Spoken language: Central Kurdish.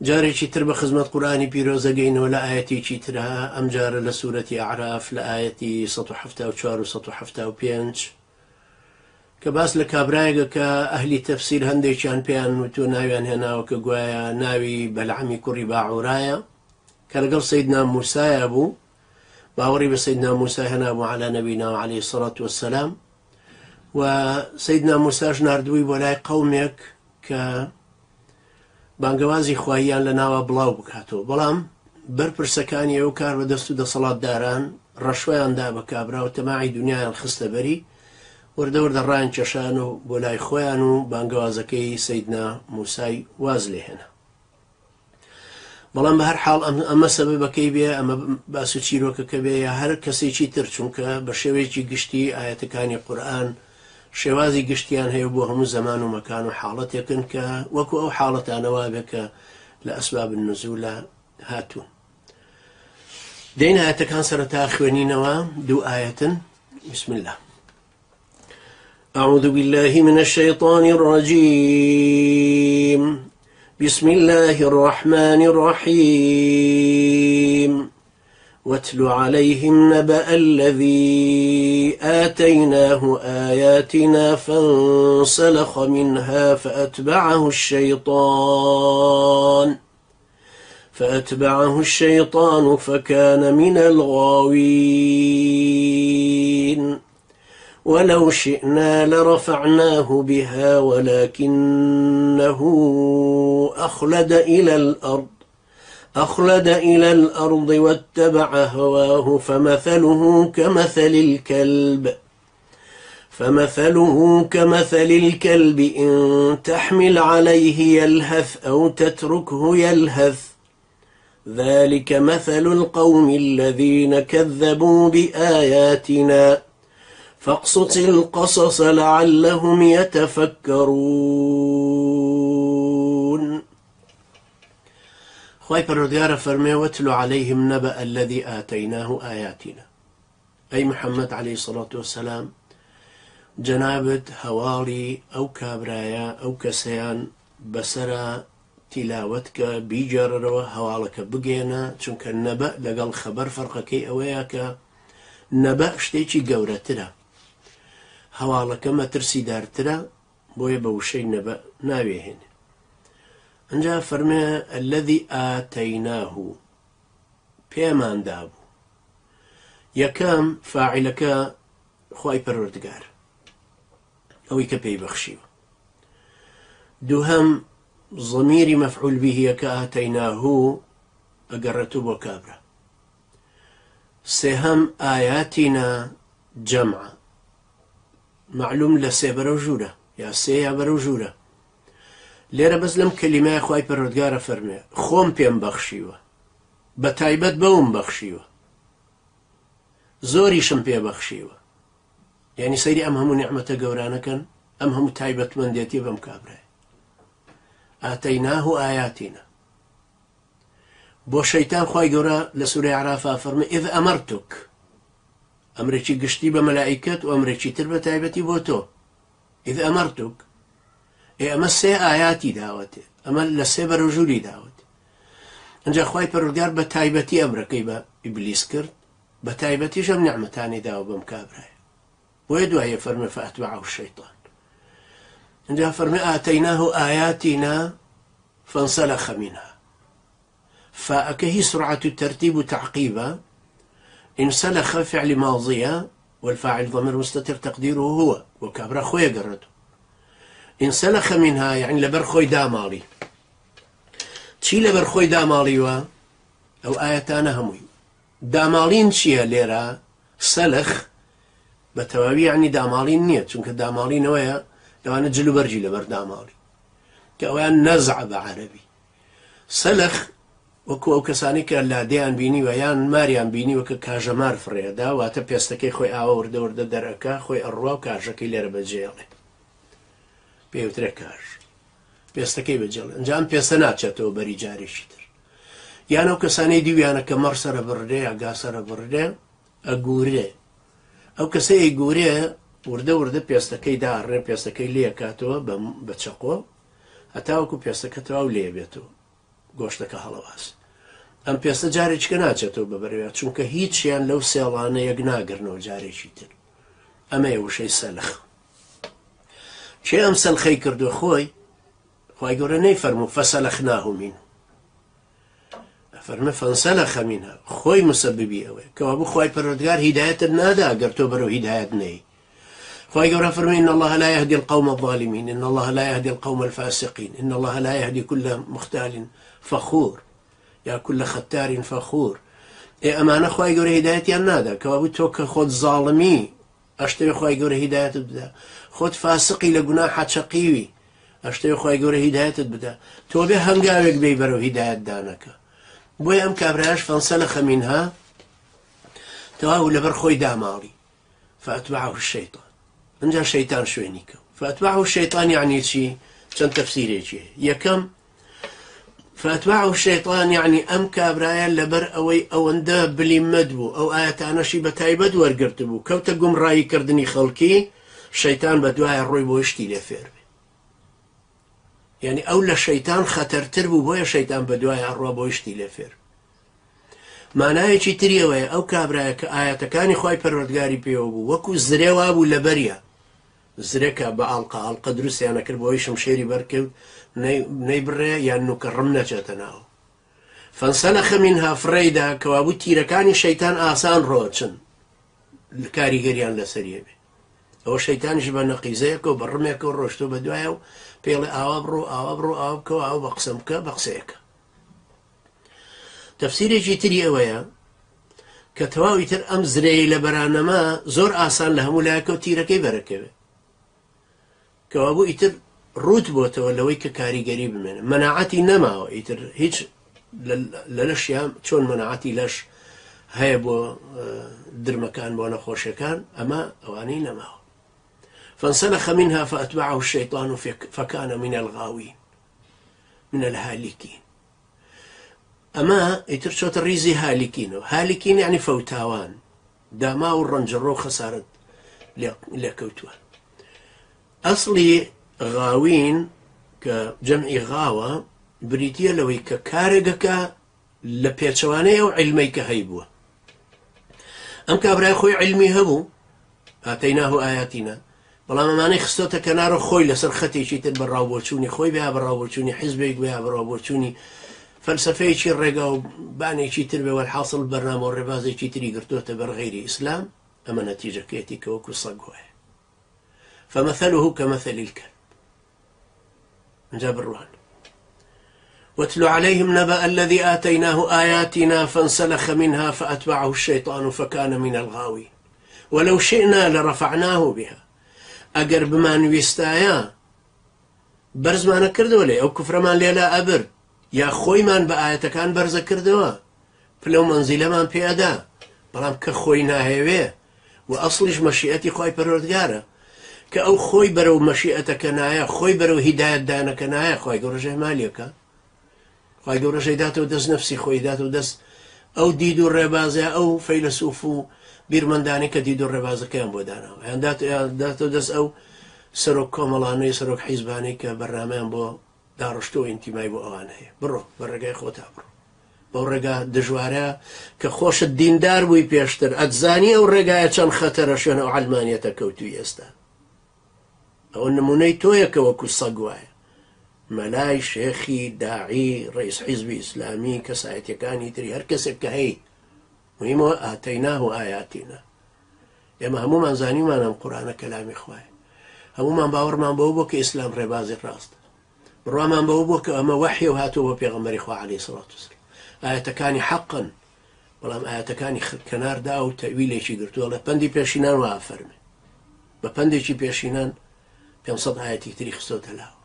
جارێکی تر بە خزمەت قورآنی پیرۆزەگەینەوە لە ئاەتێکی ترها ئەم جارە لە سوورەتی ئەعراف لە ئاەتی 174 و 175 کە باس لە کابرایەکە کە ئەهلی تەفسیر هەندێکیان پێیان وتۆ ناویان هێناوە کە گوایە ناوی بەلعەمی کوڕی باعورایە کە لەگەڵ سەیدنا موسایە بوو، باوەڕی بە سەیدنا موسا هێنابوو عەلا نەبینا عەلەیهی السەڵات وەسسەلام، و سەیدنا موساش ناردووی بۆ لای قەومێک کە بانگەوازی خواییان لە ناوە بڵاو بکاتەوە، بەڵام بەرپرسەکانی ئەو کار بە دەست و دەسەڵاتداران ڕەشوەیاندا بە کابرا و تەماعی دنیایان خستە بەری، وردە وردە ڕایان کێشان و بۆ لای خۆیان و بانگەوازەکەی سەیدنا موسای واز لێ هێنا. بەڵام بە هەر حاڵ ئەمە سەبەبەکەی بێ، ئەمە باس و چیرۆکەکە بێ یا هەر کەسێکی تر، چونکە بە شێوەیەکی گشتی ئاەتەکانی قورئان شێوازی گشتیان هەیە بۆ هەموو زەمان و مەکان و حاڵەتێکن کە وەکو ئەو حاڵەتانەوە بێ کە لە ئەسباب النزولە هاتوون. دەین ئاەتەکان سەرەتا خوێنینەوە، دوو ئاەتن. بسم الله. أعوذ بالله من الشيطان الرجيم. بسم الله الرحمن الرحيم. واتل عليهم نبأ الذي آتيناه آياتنا فانسلخ منها فأتبعه الشيطان فكان من الغاوين. ولو شئنا لرفعناه بها ولكنه أخلد إلى الأرض واتبع هواه فمثله كمثل الكلب إن تحمل عليه يلهث أو تتركه يلهث ذلك مثل القوم الذين كذبوا بآياتنا فاقصص القصص لعلهم يتفكرون. خواهي پروردگار فرمي واتل عليهم نبأ الذي آتيناه آياتنا. أي محمد عليه الصلاة والسلام جنابت هوالي أو كابرايا أو كسيان بسرا تلاوتك بيجرروا هوالك بقينا، چونك النبأ لقل خبر فرقكي أوياك نبأ شتيكي قورتنا هوالك ما ترسي دارتنا بويا بوشي نبأ ناويهن. انجا فرمي الذي آتيناه بيمان دابو يكام فاعلك خواي پروردگار اوي كبي بخشيو. دوهم ضمير مفعول به يكا آتيناه اقرتو بو كابرا. سهم آياتنا جمع معلوم لسيبرو جورة يا سيبرو جورة. لێرە بەس لەم کەلیمای خوای پەروەردگارە فەرمێ خۆم پێم بەخشیوە، بە تایبەت بەوم بەخشیوە، زۆریشم پێ بەخشیوە. یعنی سەیری ئەم هەموو نیعمەتە گەورانەکەن، ئەم هەموو تایبەتمەندێتی بەم کابرای. ئاتەیناه ئایاتینا. بۆ شەیتان خوای گەورە لە سوورەی عەرافا فەرمێ ئیذ ئەمەرتوک، ئەمرێکی گشتی بە مەلائیکەت و ئەمرێکی تر بە تایبەتی بۆ تۆ. ئیذ ئەمەرتوک ئەمە سێ ئاياتی داوەتێ، ئەمە لە سێ بەرەوژووری داوەتێ. ئەنجا خوای پەروەردگار بە تایبەتی ئەمرەکەی بە ئیبلیس کرد، بە تایبەتیش ئەم نیعمەتانی داوە بەم کابرایە. بۆیە دوایە فەرمێ فەئەتبەعەهو الشەیطان. ئەنجا فەرمێ ئاتەیناه ئایاتینا فانسەلەخ منها. فاءەکە هی سرعة الترتیب و تعقیبە. انسلخ فعل ماضية والفاعل ضمير مستتر تقديره هو، وكابرا خويا قرته. انسلخ منها يعني لبر خوي دامالي. تشي لبر خوي دامالي او آياتانا هموي دامالين شيا ليرا سلخ بتواوي يعني دامالين نيت، چونك دامالين ويا لو انا جلو برجي لبر دامالي كأوان نزع بعربي. سلخ وەکو ئەو کەسانی کە لادەیان بینی و یان ماریان بینی وەکە کاژەمار فڕێدا، واتە پێستەکەی خۆی ئاوە وردە وردە دەرەکە، خۆی ئەڕوا و کاژەکەی لێرە بەجێڵێ، پێوترێ کاژ، پێستەکەی بەجێڵێ. ئەنجا ئەم پێستە ناچێتەوە بەری جارێکی تر. یان ئەو کەسانەی دیویانە کە مەڕ سەرە بڕدێ یا گا سەرە بڕدێ ئەگورێ، ئەو کەسەی ئەیگورێ وردە وردە پێستەکەی داڕێ، پێستەکەی لێکاتەوە بە چەقۆ هەتا وەکو پێستەکە تەواو لێ بێتەوە. گۆشتەکە هەڵەواز. ئەم پێستە جارێککە ناچێتەوە بەبەرەوە، چونکە هیچیان لەو سێڵانە یەک ناگرنەوە جارێکی تر. ئەمەیە وشەی سەلخ. چێ ئەم سەلخەی کردووە؟ خۆی گەورە نەیفەرموو فەسەلەخناه منه، فەرمە فەنسەلەخ منها، خۆی مسەببی ئەوەیە کەوا بوو خوای پەروەردگار هیدایەتت نادا گەر تۆ بەرەو هیدایەت نەی. خوای گەورە فەرمێ إن الله لا يهدي القوم الظالمين، إن الله لا يهدي القوم الفاسقين، إن الله لا يهدي كل مختال فخور یا كل ختار فخور. ئەمانە خوای گەورە هیدایەتیان نادا کەوا بوو تۆ کە خۆت زاڵمی ئەشتەوێ خوای گەورە هیدایەتت بدا، خۆت فاسقی لە گوناحە چەقیوی ئەشتەوێ خوای گەورە هیدایەتت بدا، تۆ بێ هەنگاوێک بێی بەرەو هیدایەت دانەکە. بۆیە ئەم کابرایش فەنسەلەخ منها تەواو لەبەر خۆی داماڵی. فأتبعه الشيطان، اینجا شەیتان شوێنی کەوت. فأتبعه الشيطان یعنی چی؟ چەند تەفسیرێکی یەکەم فأتبعه الشيطان يعني ئەم کابرایە لەبەر ئەوەی ئەوەندە بلیمەد بوو، ئەو ئاەتانەشی بە تایبەت وەرگرت بوو، کەوتە گومڕاییکردنی خەڵکی، شەیتان بە دوایە ڕۆی بۆ شتی لێ فێر بێ. یعنی ئەو لە شەیتان خەتەرتر بوو، بۆیە شەیتان بە دوایە ڕوا بۆ شتی لێ فێر. مانایەکی تری ئەوەیە ئەو کابرایە کە ئاەتەکانی خوای پەروەردگاری پێوە بوو، وەکو زرێوا بوو لە بەریە، زرێکە بە ئاڵقە دروستیانە کرد بۆی شمشێری بەرکەوت نەیبڕێ یان نوکە ڕم نەچێتە ناو. فەنسەلەخ منها فڕێیدا کەوا بوو تیرەکانی شەیتان ئاسان ڕۆچن کاریگەریان لەسەریە بێ. ئەوە شەیتانیش بە نەقیزەیەکە و بە ڕمێکە و ڕۆشتۆ بە دوایە و پێڵێ ئاوا بڕۆ ئاوا بڕۆ ئاوا بکەوە ئاو بە قسە بکە بە قسەیەکە. تەفسیرێکی تری ئەوەیە کە تەواوی تر ئەم زرەی لە بەرانەما زۆر ئاسان لە هەموو لایەکە و تیرەکەی بەرەکەوێ، کەوا بوو ئیتر ڕوت بۆتەوە لەوەی کە کاریگەری بمێنە. مەناعەتی نەماوە ئیتر هیچ لە لەشیان چۆن مەناعەتی لەش هەیە بۆ درمەکان بۆ نەخۆشیەکان، ئەمە ئەوانەی نەماوە. فانسلخ منها فأتبعه الشيطان فكان من الغاوين من الهالكين. أما يترشوت الريزي هالكين، هالكين يعني فوتاوان داما والرنجرو خسارت لكوتوان. أصلي غاوين كجمع غاوة بريتيا لوي ككارجك لبيتشواني أو علميك هيبوه. أم كابراي خوي علمي هبو آتيناه آياتنا بەڵام ئەمانەی خستۆتە کەنارە خۆی لەسەر خەتێکی تر بەڕاوبۆچوونی خۆی بێ بەڕاوبۆچوونی حیزبێک بێ بەڕاوبۆچوونی فەلسەفەیەکی ڕێگا و بانێکی تر بێ وەلحاصل بەرنامە و ڕێبازێکی تری گرتووەتە بەر غەیری ئیسلام، ئەمە نەتیجەکەیەتی کە وەکو سەگ وایە. فمثله كمثل الكلب. جاب الروان واتل عليهم نبأ الذي آتيناه آياتنا فانسلخ منها فأتبعه الشيطان فكان من الغاوين ولو شئنا لرفعناه بها. ئەگەر بمانویستایە بەرزمانە کردەوە لێ، ئەو کوفرەمان لێلا ئەبرد یا خۆیمان بە ئاەتەکان بەرزە کردەوە، پلە و مەنزیلەمان پێدا، بەڵام کە خۆی ناهێوێ و ئەسڵیش مەشیئەتی خوای پەروەردگارە کە ئەو خۆی بەرەو مەشیئەتەکە نایە، خۆی بەرەو هیدایەت دانەکە نایە، خوای گەورە ژێمالیەکە، خوای گەورە داتەوە دەست نەفسی خۆی داتەوە دەست ئەو دید و ڕێبازە ئەو فەیلسوف و بیرمەندانی کە دید و ڕێبازەکەیان بۆ داناوە، یان داتەوە دەست ئەو سەرۆک کۆمەڵانەی سەرۆک حیزبانەی کە بەرنامەیان بۆ داڕشتۆ ئینتیمای بۆ ئەوان هەیە. بڕۆ بە ڕێگای خۆتا بڕۆ، بەو ڕێگا دژوارە کە خۆشت دیندار بووی پێشتر، ئەتزانی ئەو ڕێگایە چەند خەتەرە شوێنە ئەو عەلمانیەتە کەوتووی ئێستا. ئەوە نمونەی تۆیە کە وەکو سەگ وایە، مەلای شێخی داعی ڕئیس حیزبی ئیسلامی کەسایەتیەکانی تری هەر کەسێک کە هەیە مهمەوە ئاتەیناه و ئایاتینا. ئێمە هەمومان زانیمان ئەم قورئانە کەلامی خوایە، هەمومان باوەڕمان بەوە بووە کە ئیسلام ڕێبازی ڕاستە، بڕوامان بەوە بووە کە ئەمە وەحی و هاتووە بۆ پێغەمبەری خوا عەلەیهی سەڵات وسەلام. ئاەتەکانی حەقن، بەڵام ئاەتەکانی کەناردا و تەویلێکی گرتووە لە پەندی پێشینان وا فەرمێ، بە پەندێکی پێشینان 500 ئاەتی تری خستۆتە لاوە.